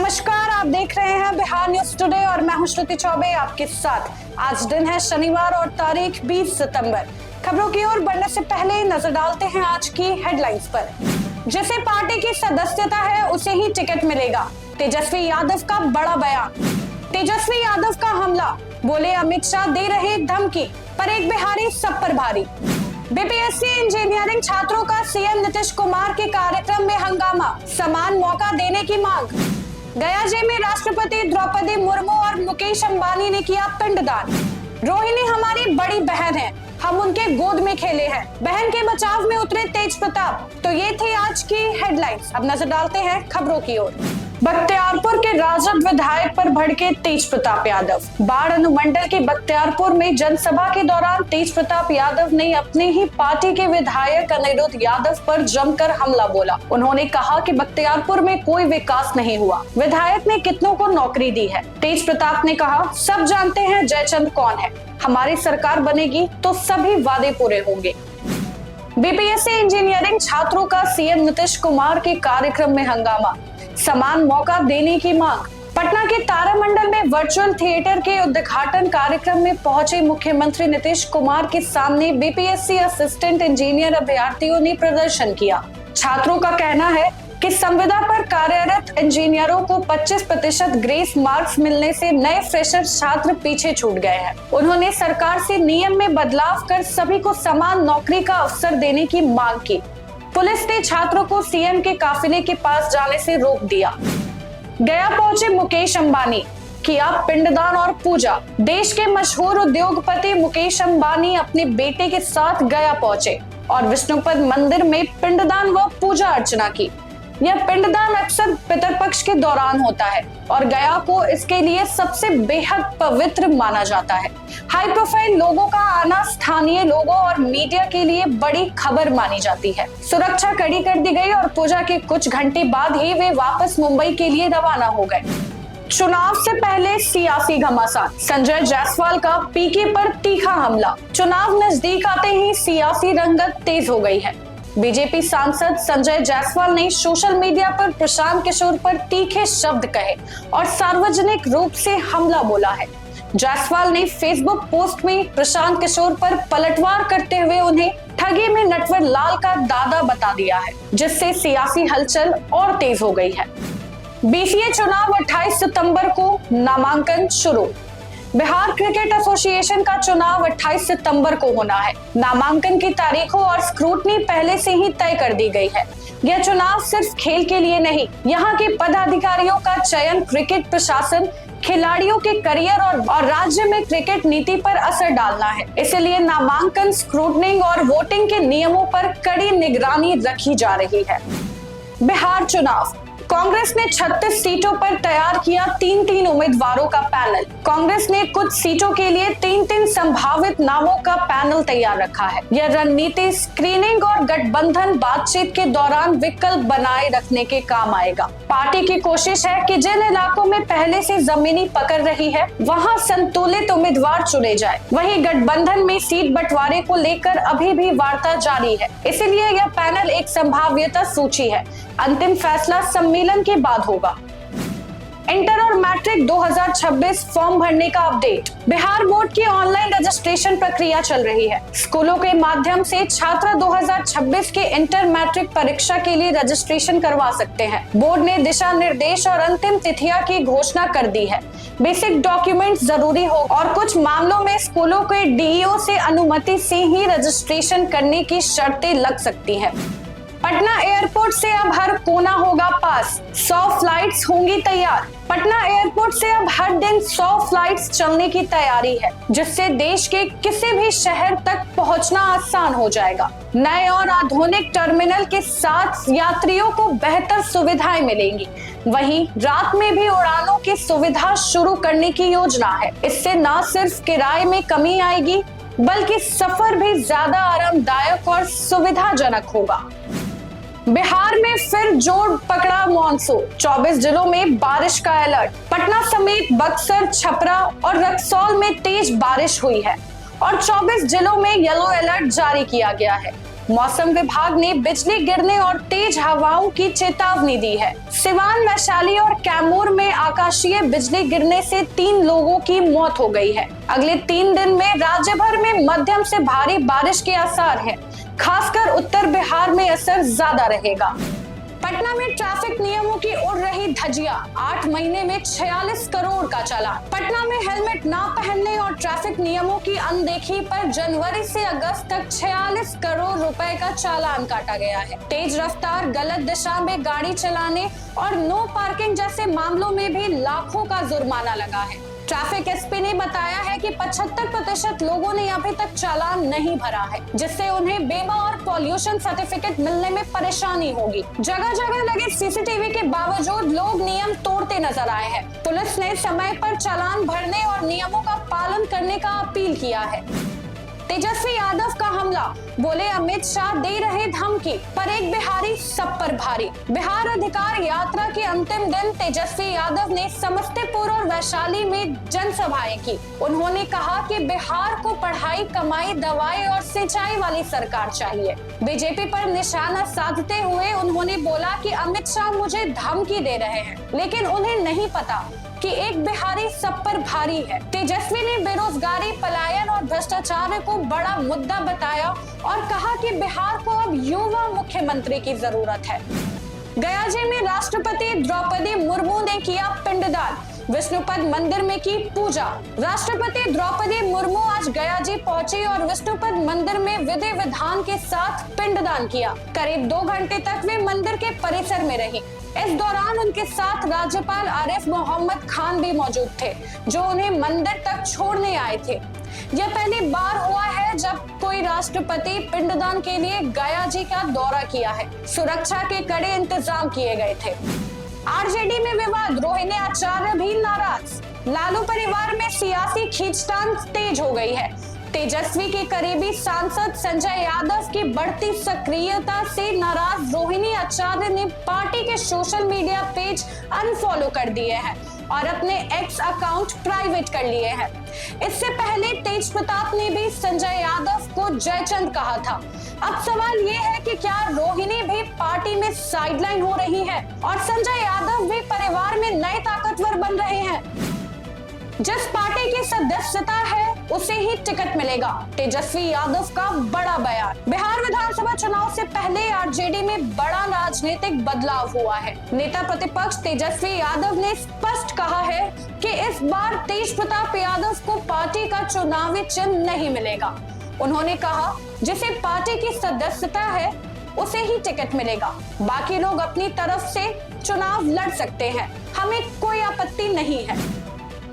नमस्कार, आप देख रहे हैं बिहार न्यूज टुडे और मैं हूं श्रुति चौबे आपके साथ। आज दिन है शनिवार और तारीख 20 सितंबर। खबरों की ओर बढ़ने से पहले नजर डालते हैं आज की हेडलाइंस पर। जिसे पार्टी की सदस्यता है उसे ही टिकट मिलेगा, तेजस्वी यादव का बड़ा बयान। तेजस्वी यादव का हमला, बोले अमित शाह दे रहे धमकी, पर एक बिहारी सब पर भारी। बीपीएससी इंजीनियरिंग छात्रों का सीएम नीतीश कुमार के कार्यक्रम में हंगामा, समान मौका देने की मांग। गया जे में राष्ट्रपति द्रौपदी मुर्मू और मुकेश अंबानी ने किया पिंडदान। रोहिणी हमारी बड़ी बहन है, हम उनके गोद में खेले हैं, बहन के बचाव में उतरे तेज प्रताप। तो ये थे आज की हेडलाइंस। अब नजर डालते हैं खबरों की ओर। बख्तियारपुर के राजद विधायक पर भड़के तेज प्रताप यादव। बाढ़ अनुमंडल के बख्तियारपुर में जनसभा के दौरान तेज प्रताप यादव ने अपने ही पार्टी के विधायक अनिरुद्ध यादव पर जमकर हमला बोला। उन्होंने कहा कि बख्तियारपुर में कोई विकास नहीं हुआ, विधायक ने कितनों को नौकरी दी है। तेज प्रताप ने कहा, सब जानते हैं जयचंद कौन है, हमारी सरकार बनेगी तो सभी वादे पूरे होंगे। बीपीएससी इंजीनियरिंग छात्रों का सीएम नीतीश कुमार के कार्यक्रम में हंगामा, समान मौका देने की मांग। पटना के तारामंडल में वर्चुअल थिएटर के उद्घाटन कार्यक्रम में पहुंचे मुख्यमंत्री नीतीश कुमार के सामने बीपीएससी असिस्टेंट इंजीनियर अभ्यर्थियों ने प्रदर्शन किया। छात्रों का कहना है कि संविदा पर कार्यरत इंजीनियरों को 25% ग्रेस मार्क्स मिलने से नए फ्रेशर छात्र पीछे छूट गए हैं। उन्होंने सरकार से नियम में बदलाव कर सभी को समान नौकरी का अवसर देने की मांग की। पुलिस ने छात्रों को सीएम के काफिले के पास जाने से रोक दिया। गया पहुंचे मुकेश अंबानी, किया पिंडदान और पूजा। देश के मशहूर उद्योगपति मुकेश अंबानी अपने बेटे के साथ गया पहुंचे और विष्णुपद मंदिर में पिंडदान व पूजा अर्चना की। यह पिंडदान अक्सर पितरपक्ष के दौरान होता है और गया को इसके लिए सबसे बेहद पवित्र माना जाता है। हाई प्रोफाइल लोगों का आना स्थानीय लोगों और मीडिया के लिए बड़ी खबर मानी जाती है। सुरक्षा कड़ी कर दी गई और पूजा के कुछ घंटे बाद ही वे वापस मुंबई के लिए रवाना हो गए। चुनाव से पहले सियासी घमासान, संजय जायसवाल का पीके पर तीखा हमला। चुनाव नजदीक आते ही सियासी रंगत तेज हो गई है। बीजेपी सांसद संजय जायसवाल ने सोशल मीडिया पर प्रशांत किशोर पर तीखे शब्द कहे और सार्वजनिक रूप से हमला बोला है। जायसवाल ने फेसबुक पोस्ट में प्रशांत किशोर पर पलटवार करते हुए उन्हें ठगी में नटवर लाल का दादा बता दिया है, जिससे सियासी हलचल और तेज हो गई है। बीसीए चुनाव 28 सितंबर को, नामांकन शुरू। बिहार क्रिकेट एसोसिएशन का चुनाव 28 सितंबर को होना है। नामांकन की तारीखों और स्क्रूटनी पहले से ही तय कर दी गई है। यह चुनाव सिर्फ खेल के लिए नहीं, यहाँ के पदाधिकारियों का चयन क्रिकेट प्रशासन, खिलाड़ियों के करियर और राज्य में क्रिकेट नीति पर असर डालना है। इसलिए नामांकन, स्क्रूटनिंग और वोटिंग के नियमों पर कड़ी निगरानी रखी जा रही है। बिहार चुनाव, कांग्रेस ने 36 सीटों पर तैयार किया 3-3 उम्मीदवारों का पैनल। कांग्रेस ने कुछ सीटों के लिए 3-3 संभावित नामों का पैनल तैयार रखा है। यह रणनीति स्क्रीनिंग और गठबंधन बातचीत के दौरान विकल्प बनाए रखने के काम आएगा। पार्टी की कोशिश है कि जिन इलाकों में पहले से जमीनी पकड़ रही है वहां संतुलित उम्मीदवार चुने जाए। वहीं गठबंधन में सीट बंटवारे को लेकर अभी भी वार्ता जारी है, इसलिए यह पैनल एक संभाव्यता सूची है। अंतिम फैसला सम्मेलन के बाद होगा। इंटर और मैट्रिक 2026 फॉर्म भरने का अपडेट। बिहार बोर्ड की ऑनलाइन रजिस्ट्रेशन प्रक्रिया चल रही है। स्कूलों के माध्यम से छात्र 2026 के इंटर मैट्रिक परीक्षा के लिए रजिस्ट्रेशन करवा सकते हैं। बोर्ड ने दिशा निर्देश और अंतिम तिथियां की घोषणा कर दी है। बेसिक डॉक्यूमेंट जरूरी हो और कुछ मामलों में स्कूलों के डीईओ से अनुमति से ही रजिस्ट्रेशन करने की शर्तें लग सकती है। पटना एयरपोर्ट से अब हर कोना होगा पास, 100 फ्लाइट्स होंगी तैयार। पटना एयरपोर्ट से अब हर दिन 100 फ्लाइट्स चलने की तैयारी है, जिससे देश के किसी भी शहर तक पहुंचना आसान हो जाएगा। नए और आधुनिक टर्मिनल के साथ यात्रियों को बेहतर सुविधाएं मिलेंगी। वहीं रात में भी उड़ानों की सुविधा शुरू करने की योजना है। इससे न सिर्फ किराए में कमी आएगी, बल्कि सफर भी ज्यादा आरामदायक और सुविधाजनक होगा। बिहार में फिर जोर पकड़ा मॉनसून, 24 जिलों में बारिश का अलर्ट। पटना समेत बक्सर, छपरा और रक्सौल में तेज बारिश हुई है और 24 जिलों में येलो अलर्ट जारी किया गया है। मौसम विभाग ने बिजली गिरने और तेज हवाओं की चेतावनी दी है। सिवान, वैशाली और कैमूर में आकाशीय बिजली गिरने से 3 लोगों की मौत हो गई है। अगले 3 दिन में राज्य भर में मध्यम से भारी बारिश के आसार हैं। खासकर उत्तर बिहार में असर ज्यादा रहेगा। पटना में ट्रैफिक नियमों की उड़ रही धज्जियां, 8 महीने में 46 करोड़ का चालान। पटना में हेलमेट ना पहनने और ट्रैफिक नियमों की अनदेखी पर जनवरी से अगस्त तक 46 करोड़ रुपए का चालान काटा गया है। तेज रफ्तार, गलत दिशा में गाड़ी चलाने और नो पार्किंग जैसे मामलों में भी लाखों का जुर्माना लगा है। ट्रैफिक एसपी ने बताया है कि 75% लोगों ने अभी तक चालान नहीं भरा है, जिससे उन्हें बीमा और पॉल्यूशन सर्टिफिकेट मिलने में परेशानी होगी। जगह जगह लगे सीसीटीवी के बावजूद लोग नियम तोड़ते नजर आए हैं। पुलिस ने समय पर चालान भरने और नियमों का पालन करने का अपील किया है। तेजस्वी यादव का हमला, बोले अमित शाह दे रहे धमकी, पर एक बिहारी सब पर भारी। बिहार अधिकार यात्रा के अंतिम दिन तेजस्वी यादव ने समस्तीपुर और वैशाली में जनसभाएं की। उन्होंने कहा कि बिहार को पढ़ाई, कमाई, दवाई और सिंचाई वाली सरकार चाहिए। बीजेपी पर निशाना साधते हुए उन्होंने बोला कि अमित शाह मुझे धमकी दे रहे हैं, लेकिन उन्हें नहीं पता कि एक बिहारी सब पर भारी है। तेजस्वी ने बेरोजगारी, पलायन और भ्रष्टाचार को बड़ा मुद्दा बताया और कहा कि बिहार को अब युवा मुख्यमंत्री की जरूरत है। गयाजी में राष्ट्रपति द्रौपदी मुर्मू ने किया पिंडदान, विष्णुपद मंदिर में की पूजा। राष्ट्रपति द्रौपदी मुर्मू आज गयाजी पहुंची और विष्णुपद मंदिर में विधि विधान के साथ पिंडदान किया। करीब 2 घंटे तक वे मंदिर के परिसर में रही। इस दौरान उनके साथ राज्यपाल आरिफ मोहम्मद खान भी मौजूद थे, जो उन्हें मंदिर तक छोड़ने आए थे। यह पहली बार हुआ है जब कोई राष्ट्रपति पिंडदान के लिए गयाजी का दौरा किया है। सुरक्षा के कड़े इंतजाम किए गए थे। आरजेडी में विवाद, रोहिणी आचार्य भी नाराज। लालू परिवार में सियासी खींचतान तेज हो गई है। तेजस्वी के करीबी सांसद संजय यादव की बढ़ती सक्रियता से नाराज रोहिणी आचार्य ने पार्टी के सोशल मीडिया पेज अनफॉलो कर दिए हैं और अपने एक्स अकाउंट प्राइवेट कर लिए हैं। इससे पहले तेज प्रताप ने भी संजय यादव को जयचंद कहा था। अब सवाल ये है कि क्या रोहिणी भी पार्टी में साइडलाइन हो रही है और संजय यादव भी परिवार में नए ताकतवर बन रहे हैं। जिस पार्टी की सदस्यता है उसे ही टिकट मिलेगा, तेजस्वी यादव का बड़ा बयान। बिहार विधानसभा चुनाव से पहले आरजेडी में बड़ा राजनीतिक बदलाव हुआ है। नेता प्रतिपक्ष तेजस्वी यादव ने स्पष्ट कहा है कि इस बार तेज प्रताप यादव को पार्टी का चुनावी चिन्ह नहीं मिलेगा। उन्होंने कहा जिसे पार्टी की सदस्यता है उसे ही टिकट मिलेगा, बाकी लोग अपनी तरफ से चुनाव लड़ सकते हैं, हमें कोई आपत्ति नहीं है।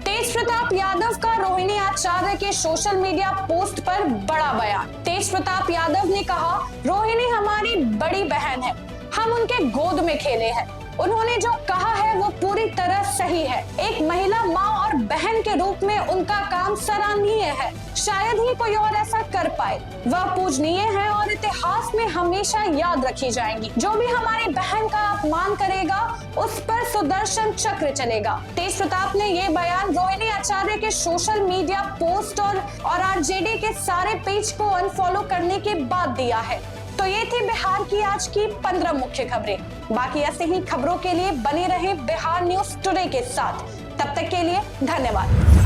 तेज प्रताप यादव का रोहिणी आचार्य के सोशल मीडिया पोस्ट पर बड़ा बयान। तेज प्रताप यादव ने कहा रोहिणी हमारी बड़ी बहन है, हम उनके गोद में खेले हैं। उन्होंने जो कहा है वो पूरी तरह सही है। एक महिला, माँ और बहन के रूप में उनका काम सराहनीय है। शायद ही कोई और ऐसा कर पाए। वह पूजनीय है और इतिहास में हमेशा याद रखी जाएंगी। जो भी हमारी बहन का अपमान करेगा उस पर सुदर्शन चक्र चलेगा। तेज प्रताप ने ये बयान रोहिणी आचार्य के सोशल मीडिया पोस्ट और आरजेडी के सारे पेज को अनफॉलो करने के बाद दिया है। तो ये थी बिहार की आज की 15 मुख्य खबरें। बाकी ऐसे ही खबरों के लिए बने रहे बिहार न्यूज टुडे के साथ। तब तक के लिए धन्यवाद।